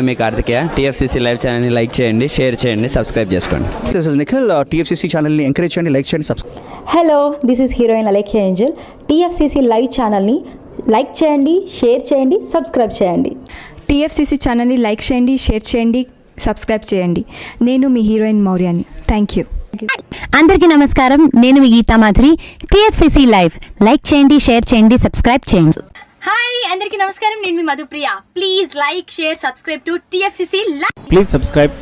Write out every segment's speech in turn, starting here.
నేను మీ Kartikeya. TFCC live ఛానల్ని లైక్ చేయండి, షేర్ చేయండి, సబ్స్క్రైబ్ చేసుకోండి. This is Nikhil. టీఎఫ్సీసీ ఛానల్ని ఎంకరేజ్ చేయండి, లైక్ చేయండి, subscribe. Hello, this is heroine Alekhya Angel. TFCC live ఛానల్ని లైక్ చేయండి, షేర్ చేయండి, సబ్స్క్రైబ్ చేయండి. టీఎఫ్సీసీ ఛానల్ని లైక్ చేయండి, షేర్ చేయండి, సబ్స్క్రైబ్ చేయండి. నేను మీ హీరోయిన్ మౌర్యాని. Thank you. అందరికీ నమస్కారం, నేను మీ Geetha Madhuri. TFCC live like చేయండి, షేర్ చేయండి, సబ్స్క్రైబ్ చేయండి. హాయ్ అందరికీ నమస్కారం, నేను మీ Madhupriya. Please like, share, subscribe to TFCC live. Please subscribe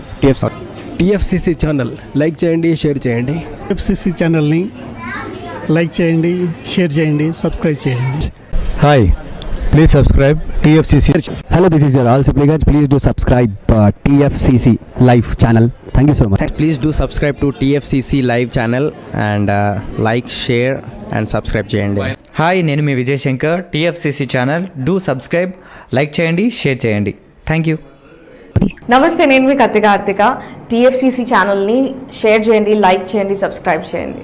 TFCC channel. Like చేయండి, షేర్ చేయండి. టీఎఫ్సీసీ ఛానల్ని లైక్ చేయండి, షేర్ చేయండి, సబ్స్క్రైబ్ చేయండి. Hi, please subscribe TFCC. Hello, this is your all సిప్లిగన్స్. Please do subscribe TFCC live channel. Thank you so much. Please do subscribe to TFCC live channel and like, share and subscribe చేయండి. హాయ్, నేను మీ Vijay Shankar. TFCC channel do subscribe, like చేయండి, share చేయండి. Thank you. నమస్తే, నేను మీ Karthika. TFCC ఛానల్ని షేర్ చేయండి, లైక్ చేయండి, సబ్స్క్రైబ్ చేయండి.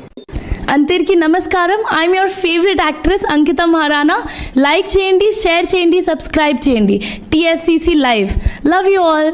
అందరికీ నమస్కారం, I'm your favourite actress Ankita Maharana. Like చేయండి, షేర్ చేయండి, సబ్స్క్రైబ్ చేయండి. TFCC live. Love you all.